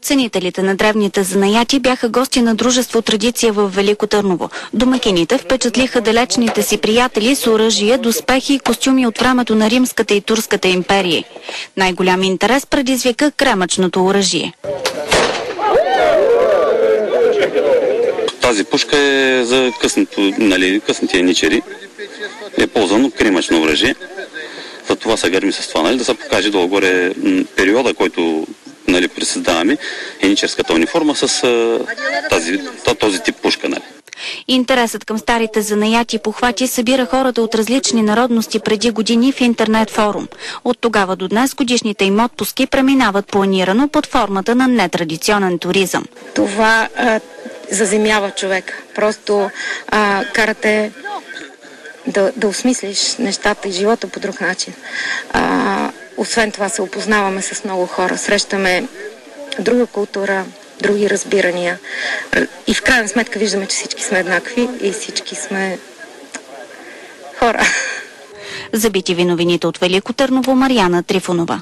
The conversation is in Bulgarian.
Ценителите на древните занаяти бяха гости на дружество Традиция в Велико Търново. Домакините впечатлиха далечните си приятели с оръжие, доспехи и костюми от времето на Римската и Турската империи. Най-голям интерес предизвика кремъчното оръжие. Тази пушка е за късните яничари. Е ползвано кремъчно оръжие. За това се гърми с това, да се покаже долу-горе периода, който присъздаваме яничарската униформа с този тип пушка. Интересът към старите занаяти и похвати събира хората от различни народности преди години в интернет форум. От тогава до днес годишните им отпуски преминават планирано под формата на нетрадиционен туризъм. Това заземява човек. Просто карате да осмислиш нещата и живота по друг начин. Освен това се опознаваме с много хора, срещаме друга култура, други разбирания и в крайна сметка виждаме, че всички сме еднакви и всички сме хора. За BTV новините от Велико Търново, Мариана Трифонова.